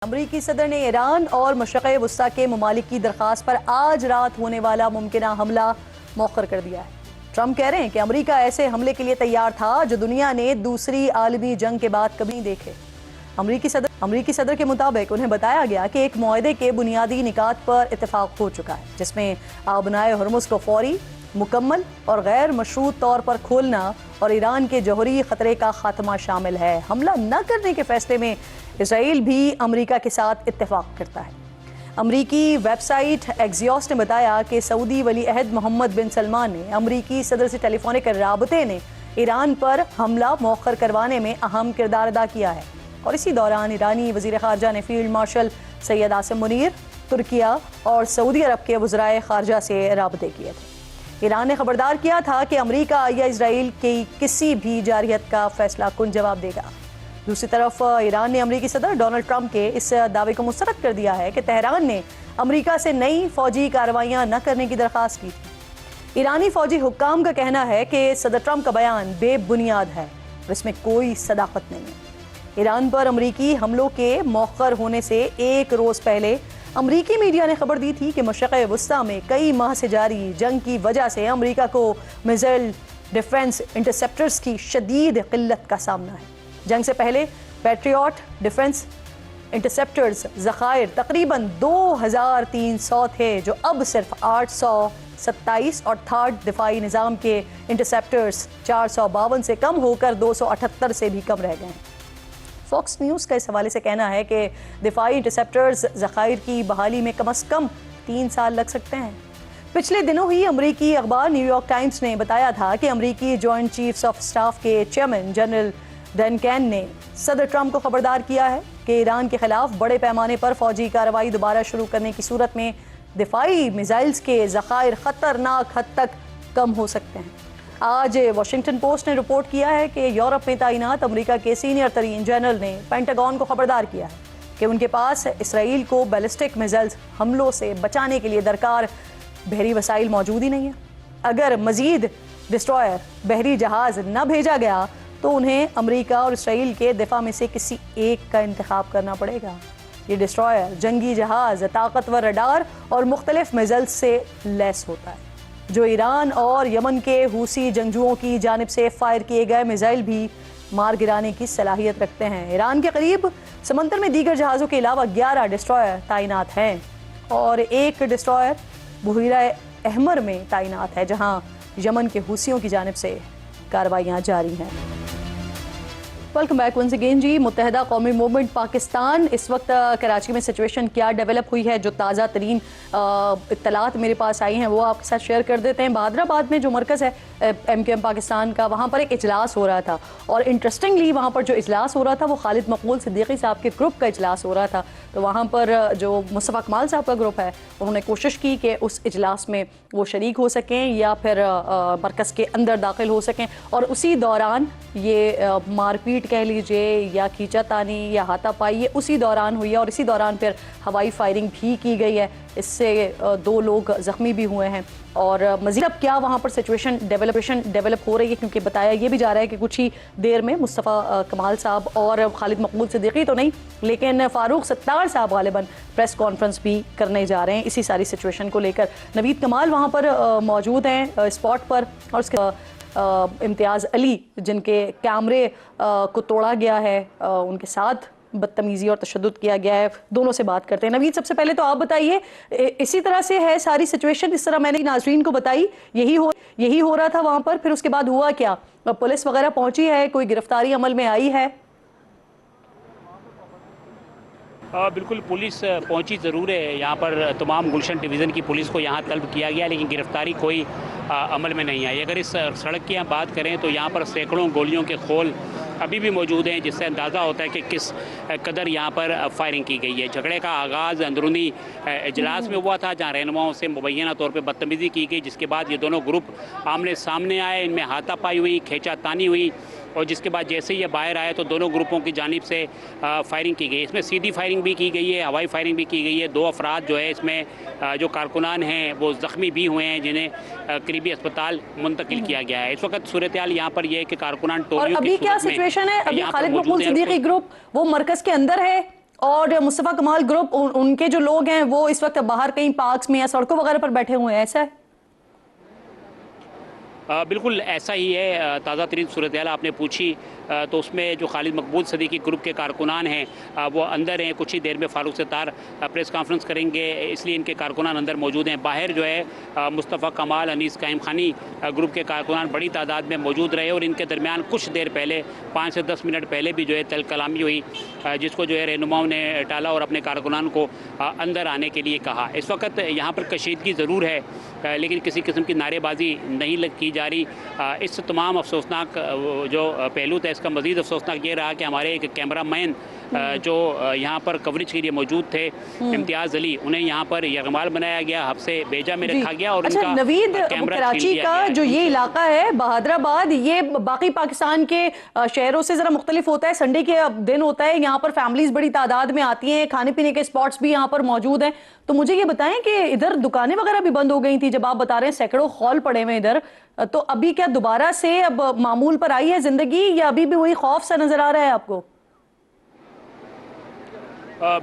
अमरीकी सदर ने ईरान और मशरिक़ वस्ता के ममालिक की दरख्वास्त पर आज रात होने वाला मुमकिना हमला मौखर कर दिया है। ट्रंप कह रहे हैं कि अमरीका ऐसे हमले के लिए तैयार था जो दुनिया ने दूसरी आलमी जंग के बाद कभी नहीं देखे। अमरीकी सदर के मुताबिक उन्हें बताया गया कि एक मुआहदे के बुनियादी निकात पर इत्तेफाक हो चुका है, जिसमें आबनाए हरमुज़ को फौरी, मुकम्मल और गैर मशरूत तौर पर खोलना और ईरान के जौहरी खतरे का खात्मा शामिल है। हमला न करने के फैसले में इसराइल भी अमरीका के साथ इत्तेफाक करता है। अमरीकी वेबसाइट एक्सियोस ने बताया कि सऊदी वली अहद मोहम्मद बिन सलमान ने अमरीकी सदर से टेलीफोनिक राबते ने ईरान पर हमला मौखर करवाने में अहम किरदार अदा किया है और इसी दौरान ईरानी वज़ीर ख़ारजा ने फील्ड मार्शल सैयद आसिम मुनीर, तुर्किया और सऊदी अरब के वज़राए ख़ारजा से राबते किए थे। ईरान ने खबरदार किया था कि अमरीका या इसराइल की किसी भी जारहियत का फैसला कुन जवाब देगा। दूसरी तरफ ईरान ने अमरीकी सदर डोनाल्ड ट्रंप के इस दावे को मुस्तरद कर दिया है कि तेहरान ने अमरीका से नई फौजी कार्रवाइयां न करने की दरख्वास्त की थी। ईरानी फौजी हुक्काम का कहना है कि सदर ट्रंप का बयान बेबुनियाद है और इसमें कोई सदाकत नहीं है। ईरान पर अमरीकी हमलों के मौखर होने से एक रोज़ पहले अमरीकी मीडिया ने खबर दी थी कि मशरिक़ वस्ता में कई माह से जारी जंग की वजह से अमरीका को मिसाइल डिफेंस इंटरसेप्टर्स की शदीद किल्लत का सामना है। जंग से पहले पैट्रियट डिफेंस इंटरसेप्टर्स ज़खायर तकरीबन 2300 थे, जो अब सिर्फ 827 और थर्ड दिफाई निज़ाम के इंटरसेप्टर्स 452 से कम होकर 278 से भी कम रह गए हैं। फॉक्स न्यूज़ का इस हवाले से कहना है कि दिफाई इंटरसेप्टर्स ज़खायर की बहाली में कम से कम 3 साल लग सकते हैं। पिछले दिनों ही अमरीकी अखबार न्यूयॉर्क टाइम्स ने बताया था कि अमरीकी जॉइंट चीफ्स ऑफ स्टाफ के चेयरमैन जनरल डनकैन ने सदर ट्रंप को खबरदार किया है कि ईरान के खिलाफ बड़े पैमाने पर फौजी कार्रवाई दोबारा शुरू करने की सूरत में दिफाई मिसाइल्स के ज़खायर खतरनाक हद तक कम हो सकते हैं। आज वाशिंगटन पोस्ट ने रिपोर्ट किया है कि यूरोप में तैनात अमरीका के सीनियर तरीन जनरल ने पेंटागन को खबरदार किया है कि उनके पास इसराइल को बैलिस्टिक मिसाइल्स हमलों से बचाने के लिए दरकार बहरी वसाइल मौजूद ही नहीं है। अगर मजीद डिस्ट्रॉयर बहरी जहाज न भेजा गया तो उन्हें अमरीका और इसराइल के दिफा में से किसी एक का इंतखाब करना पड़ेगा। ये डिस्ट्रॉयर जंगी जहाज, ताकतवर रडार और मुख्तलिफ मिसाइल्स से लैस होता है, जो ईरान और यमन के हूसी जंगजुओं की जानिब से फायर किए गए मिसाइल भी मार गिराने की सलाहियत रखते हैं। ईरान के करीब समंदर में दीगर जहाज़ों के अलावा 11 डिस्ट्रॉयर तैनात हैं और एक डिस्ट्रॉयर बुहीरा अहमर में तैनात है, जहां यमन के हूसियों की जानिब से कार्रवाइयाँ जारी हैं। वेलकम बैक वंस अगेन जी। मुत्तहदा कौमी मूवमेंट पाकिस्तान, इस वक्त कराची में सिचुएशन क्या डेवलप हुई है, जो ताज़ा तरीन इत्तलात मेरे पास आई हैं वो आपके साथ शेयर कर देते हैं। बहादराबाद में जो मरकज़ है MQM पाकिस्तान का, वहाँ पर एक इजलास हो रहा था और इंटरेस्टिंगली वहाँ पर जो इजलास हो रहा था वो खालिद मकबूल सिद्दीकी साहब के ग्रुप का इजलास हो रहा था। तो वहाँ पर जो मुस्तफ़ा कमाल साहब का ग्रुप है उन्होंने कोशिश की कि उस इजलास में वो शरीक हो सकें या फिर मरकज़ के अंदर दाखिल हो सकें, और उसी दौरान ये मारपीट कह लीजिए या खींचातानी या हाथापाई ये उसी दौरान हुई है और इसी दौरान फिर हवाई फायरिंग भी की गई है। इससे 2 लोग ज़ख्मी भी हुए हैं और मज़ीद अब क्या वहाँ पर सिचुएशन डेवलप हो रही है, क्योंकि बताया ये भी जा रहा है कि कुछ ही देर में मुस्तफ़ा कमाल साहब और खालिद मकबूल सिद्दीकी तो नहीं लेकिन फ़ारूक सत्तार साहब गालिबन प्रेस कॉन्फ्रेंस भी करने जा रहे हैं इसी सारी सिचुएशन को लेकर। नवीद कमाल वहाँ पर मौजूद हैं स्पॉट पर, और उसके इम्तियाज़ अली जिनके कैमरे को तोड़ा गया है, उनके साथ बदतमीज़ी और तशद्दुद किया गया है। दोनों से बात करते हैं। नवीद, सबसे पहले तो आप बताइए, इसी तरह से है सारी सिचुएशन, इस तरह मैंने नाज़रीन को बताई, यही हो रहा था वहाँ पर, फिर उसके बाद हुआ क्या? पुलिस वगैरह पहुँची है, कोई गिरफ्तारी अमल में आई है? बिल्कुल, पुलिस पहुंची ज़रूर है यहाँ पर। तमाम गुलशन डिवीज़न की पुलिस को यहाँ तलब किया गया, लेकिन गिरफ्तारी कोई अमल में नहीं आई। अगर इस सड़क की हम बात करें तो यहाँ पर सैकड़ों गोलियों के खोल अभी भी मौजूद हैं, जिससे अंदाज़ा होता है कि किस कदर यहाँ पर फायरिंग की गई है। झगड़े का आगाज़ अंदरूनी इजलास में हुआ था, जहाँ रहनुमाओं से मुबैना तौर पर बदतमीज़ी की गई, जिसके बाद ये दोनों ग्रुप आमने सामने आए, इनमें हाथापाई हुई, खींचातानी हुई और जिसके बाद जैसे ही ये बाहर आए तो दोनों ग्रुपों की जानिब से फायरिंग की गई। इसमें सीधी फायरिंग भी की गई है, हवाई फायरिंग भी की गई है। 2 अफराद जो है इसमें जो कारकुनान हैं वो ज़ख्मी भी हुए हैं, जिन्हें करीबी अस्पताल मुंतकिल किया गया है। इस वक्त सूरत हाल यहाँ पर यह है कि कारकुनान टोलियों की सूरत में है। अभी खालिद मकबूल सिद्दीकी ग्रुप वो मरकज़ के अंदर है और मुस्तफ़ा कमाल ग्रुप उनके जो लोग हैं वो इस वक्त बाहर कहीं पार्क्स में या सड़कों वगैरह पर बैठे हुए हैं, ऐसा है? बिल्कुल ऐसा ही है। ताज़ा तरीन सूरत हाल आपने पूछी तो उसमें जो खालिद मकबूल सदीकी ग्रुप के कारकुनान हैं वो अंदर हैं। कुछ ही देर में फ़ारूक सत्तार प्रेस कॉन्फ्रेंस करेंगे, इसलिए इनके कारकुनान अंदर मौजूद हैं। बाहर जो है मुस्तफ़ा कमाल, अनीस कायम खानी ग्रुप के कारकुनान बड़ी तादाद में मौजूद रहे और इनके दरमियान कुछ देर पहले 5 से 10 मिनट पहले भी जो है तल कलामी हुई, जिसको जो है रहनुमाओं ने टाला और अपने कारकुनान को अंदर आने के लिए कहा। इस वक्त यहाँ पर कशीदगी ज़रूर है लेकिन किसी किस्म की नारेबाजी नहीं की जा रही। इस तमाम अफसोसनाक जो पहलू था, इसका मज़ीद अफसोसनाक ये रहा कि हमारे एक कैमरा मैन जो यहाँ पर कवरेज के लिए मौजूद थे, इम्तियाज़ अली, उन्हें यहाँ पर यरगमाल बनाया गया, हब्से बेजा में रखा गया और अच्छा, नवीद, कराची का जो ये इलाका है बहादराबाद, ये बाकी पाकिस्तान के शहरों से ज़रा मुख्तलिफ होता है। संडे के दिन होता है, यहाँ पर फैमिलीज बड़ी तादाद में आती हैं, खाने पीने के स्पॉट्स भी यहाँ पर मौजूद हैं। तो मुझे ये बताएं कि इधर दुकानें वगैरह भी बंद हो गई थी, जब आप बता रहे हैं सैकड़ों हॉल पड़े हुए इधर, तो अभी क्या दोबारा से अब मामूल पर आई है जिंदगी या अभी भी वही खौफ सा नजर आ रहा है आपको?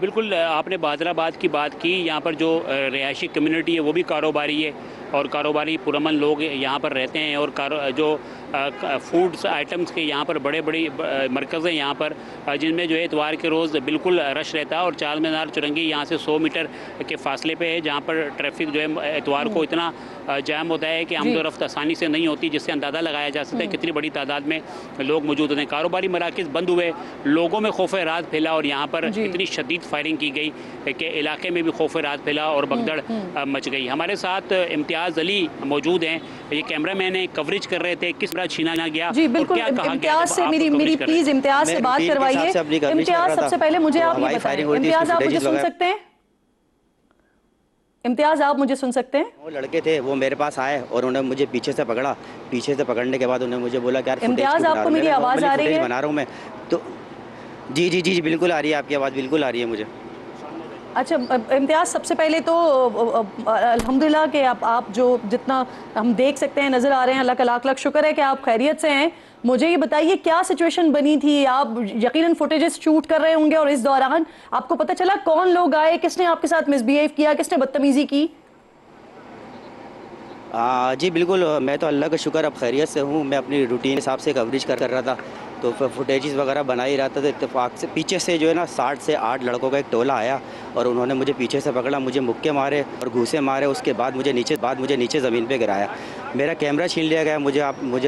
बिल्कुल आपने बहादराबाद की बात की। यहाँ पर जो रिहायशी कम्युनिटी है वो भी कारोबारी है और कारोबारी पुरअमन लोग यहाँ पर रहते हैं और जो फूड्स आइटम्स के यहाँ पर बड़े बड़ी मरकज़ हैं यहाँ पर, जिनमें जो है इतवार के रोज़ बिल्कुल रश रहता है और चार मीनार चुरंगी यहाँ से 100 मीटर के फासले पे है, जहाँ पर ट्रैफिक जो है इतवार को इतना जाम होता है कि आमदोरफ्त आसानी से नहीं होती, जिससे अंदाज़ा लगाया जा सकता है कितनी बड़ी तादाद में लोग मौजूद होते हैं। कारोबारी मराकज़ बंद हुए, लोगों में खौफ रात फैला और यहाँ पर इतनी शदीद फायरिंग की गई कि इलाके में भी खौफ रात फैला और भगदड़ मच गई। हमारे साथ इम्तियाज़ अली मौजूद हैं, ये कैमरा मैन है, कवरेज कर रहे थे, किस तरह छीना गया। जी बिल्कुल, इम्तियाज़ से मेरी प्लीज इम्तियाज़ से बात करवाइए। इम्तियाज़, सबसे पहले मुझे आप ये बताएं, इम्तियाज़ आप मुझे सुन सकते हैं? इम्तियाज़ आप मुझे सुन सकते हैं? वो लड़के थे, वो मेरे पास आए और उन्होंने मुझे पीछे से पकड़ा। पीछे से पकड़ने के बाद उन्होंने मुझे बोला कि यार इम्तियाज़, आपको मेरी आवाज़ आ रही है? बना रहा हूँ मैं तो। जी जी जी बिल्कुल आ रही है, आपकी आवाज़ बिल्कुल आ रही है मुझे। अच्छा इम्तियाज़, सबसे पहले तो अल्हम्दुलिल्लाह कि आप जो जितना हम देख सकते हैं नज़र आ रहे हैं, अल्लाह का लाख लाख शुक्र है कि आप खैरियत से हैं। मुझे ये बताइए क्या सिचुएशन बनी थी? आप यकीनन फुटेजेस शूट कर रहे होंगे और इस दौरान आपको पता चला कौन लोग आए, किसने आपके साथ मिसबिहेव किया, किसने बदतमीज़ी की? जी बिल्कुल, मैं तो अल्लाह का शुक्र अब खैरियत से हूँ। मैं अपनी रूटीन हिसाब से कवरेज कर रहा था, तो फुटेजेस वगैरह बना ही रहा था। तो इत्तेफाक से पीछे से जो है ना 60 से 8 लड़कों का एक टोला आया और उन्होंने मुझे पीछे से पकड़ा, मुझे मुक्के मारे और घूसे मारे। उसके बाद मुझे नीचे ज़मीन पे गिराया, मेरा कैमरा छीन लिया गया। मुझे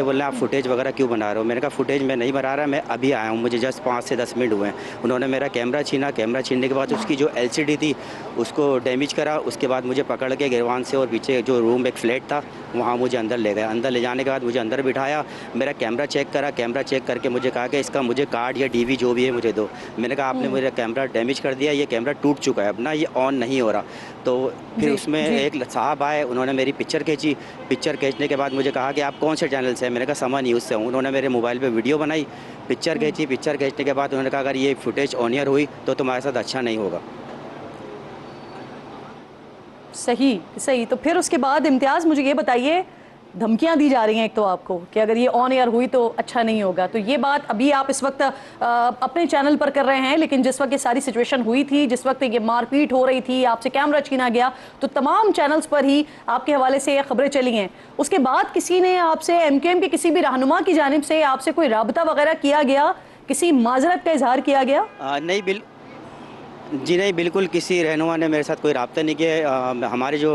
बोल रहे हैं आप फुटेज वगैरह क्यों बना रहे हो? मैंने कहा फुटेज मैं नहीं बना रहा, मैं अभी आया हूँ, मुझे जस्ट 5 से 10 मिनट हुए हैं। उन्होंने मेरा कैमरा छीना, कैमरा छीनने के बाद उसकी जो LCD थी उसको डैमेज करा। उसके बाद मुझे पकड़ के गिरवान से और पीछे जो रूम एक फ्लैट था वहाँ मुझे अंदर ले गए। अंदर ले जाने के बाद मुझे अंदर बिठाया, मेरा कैमरा चेक करा। कैमरा चेक करके मुझे कहा कि इसका मुझे कार्ड या DV जो भी है मुझे दो। मैंने कहा आपने मेरा कैमरा डैमेज कर दिया, ये कैमरा टूट चुका है अपना, ये ऑन नहीं हो रहा। तो फिर उसमें एक साहब आए, उन्होंने मेरी पिक्चर खींची। पिक्चर खींचने के बाद मुझे कहा कि आप कौन से चैनल से हैं? मैंने कहा समा न्यूज़ से हूँ। उन्होंने मेरे मोबाइल पे वीडियो बनाई, पिक्चर खींची। पिक्चर खींचने के बाद उन्होंने कहा अगर ये फुटेज ऑनियर हुई तो तुम्हारे साथ अच्छा नहीं होगा। सही। तो फिर उसके बाद इम्तियाज़ मुझे ये बताइए, धमकियां दी जा रही हैं एक तो आपको कि अगर ये ऑन एयर हुई तो अच्छा नहीं होगा, तो ये बात अभी आप इस वक्त अपने चैनल पर कर रहे हैं, लेकिन जिस वक्त ये सारी सिचुएशन हुई थी, जिस वक्त ये मारपीट हो रही थी, आपसे कैमरा छीना गया, तो तमाम चैनल्स पर ही आपके हवाले से ये खबरें चली हैं। उसके बाद किसी ने आपसे, MKM के किसी भी रहनुमा की जानिब से आपसे कोई राबता वगैरह किया गया, किसी माजरत का इजहार किया गया? नहीं जी नहीं, बिल्कुल किसी रहनुमा ने मेरे साथ कोई रब्ता नहीं किया। हमारे जो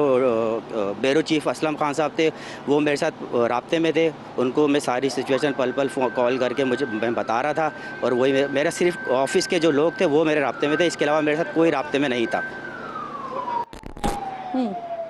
ब्यूरो चीफ असलम खान साहब थे वो मेरे साथ रब्ते में थे। उनको मैं सारी सिचुएशन पल पल कॉल करके मैं बता रहा था और वही मेरा सिर्फ ऑफिस के जो लोग थे वो मेरे रब्ते में थे, इसके अलावा मेरे साथ कोई रब्ते में नहीं था।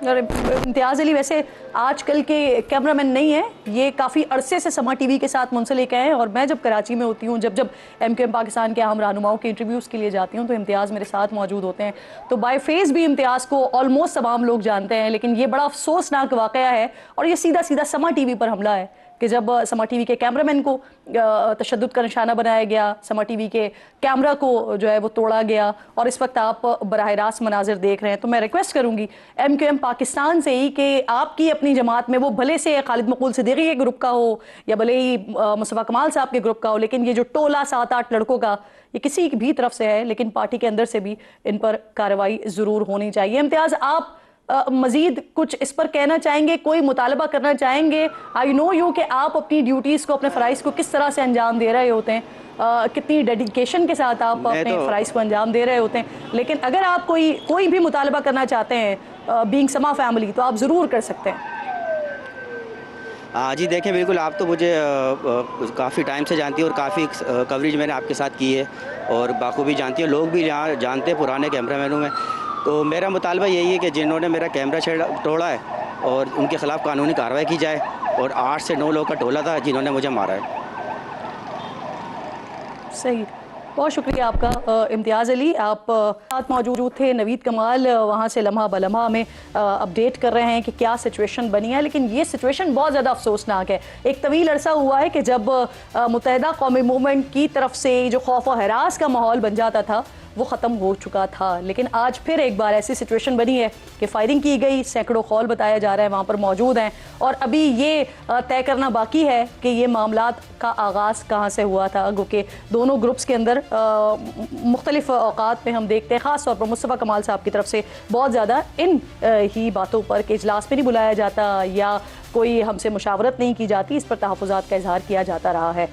और इम्तियाज़ अली वैसे आजकल के कैमरामैन नहीं है, ये काफ़ी अरसे से समा TV के साथ मुंसलिक हैं और मैं जब कराची में होती हूँ, जब MKM पाकिस्तान के अहम रहनुमाओं के इंटरव्यूज़ के लिए जाती हूँ तो इम्तियाज़ मेरे साथ मौजूद होते हैं। तो बाय फेस भी इम्तियाज़ को ऑलमोस्ट तमाम लोग जानते हैं, लेकिन ये बड़ा अफसोसनाक वाक़या है और ये सीधा सीधा समा TV पर हमला है कि जब समा टीवी के कैमरामैन को तशद्दुद का निशाना बनाया गया, समा टीवी के कैमरा को जो है वो तोड़ा गया, और इस वक्त आप बराह रास्त मनाजिर देख रहे हैं। तो मैं रिक्वेस्ट करूंगी MQM पाकिस्तान से ही कि आपकी अपनी जमात में, वो भले से खालिद मकबूल सिद्दीकी के ग्रुप का हो या भले ही मुस्तफ़ा कमाल साहब के ग्रुप का हो, लेकिन ये जो टोला 7-8 लड़कों का, ये किसी भी तरफ से है, लेकिन पार्टी के अंदर से भी इन पर कार्रवाई ज़रूर होनी चाहिए। इम्तियाज़, आप मजीद कुछ इस पर कहना चाहेंगे, कोई मुतालबा करना चाहेंगे? आई नो यू कि आप अपनी ड्यूटीज़ को, अपने फ़राइज़ को किस तरह से अंजाम दे रहे होते हैं, कितनी डेडिकेशन के साथ आप अपने फ़राइज़ को अंजाम दे रहे होते हैं, लेकिन अगर आप कोई भी मुतालबा करना चाहते हैं बीइंग समा फैमिली, तो आप ज़रूर कर सकते हैं। जी देखें, बिल्कुल आप तो मुझे काफ़ी टाइम से जानती हैं और काफ़ी कवरेज मैंने आपके साथ की है और बाखूबी जानती है, लोग भी यहाँ जानते हैं पुराने कैमरामैनों में। तो मेरा मुतालबा यही है कि जिन्होंने मेरा कैमरा तोड़ा है और उनके ख़िलाफ़ कानूनी कार्रवाई की जाए, और 8 से 9 लोग का टोला था जिन्होंने मुझे मारा है। सही, बहुत शुक्रिया आपका इम्तियाज़ अली। आप साथ मौजूद थे। नवीद कमाल वहाँ से लम्हा बलम्हा में अपडेट कर रहे हैं कि क्या सिचुएशन बनी है, लेकिन ये सिचुएशन बहुत ज़्यादा अफसोसनाक है। एक तवील अरसा हुआ है कि जब मुत्तहिदा कौमी मूवमेंट की तरफ से जो खौफ व हरास का माहौल बन जाता था वो ख़त्म हो चुका था, लेकिन आज फिर एक बार ऐसी सिचुएशन बनी है कि फायरिंग की गई, सैकड़ों खौल बताया जा रहा है वहाँ पर मौजूद हैं, और अभी ये तय करना बाकी है कि ये मामलात का आगाज़ कहाँ से हुआ था, क्योंकि दोनों ग्रुप्स के अंदर मुख्तलिफ औकात में हम देखते हैं, ख़ास तौर पर मुस्तफ़ा कमाल साहब की तरफ से बहुत ज़्यादा इन ही बातों पर कि इजलास में नहीं बुलाया जाता या कोई हमसे मुशावरत नहीं की जाती, इस पर तहफ़्फ़ुज़ात का इजहार किया जाता रहा है।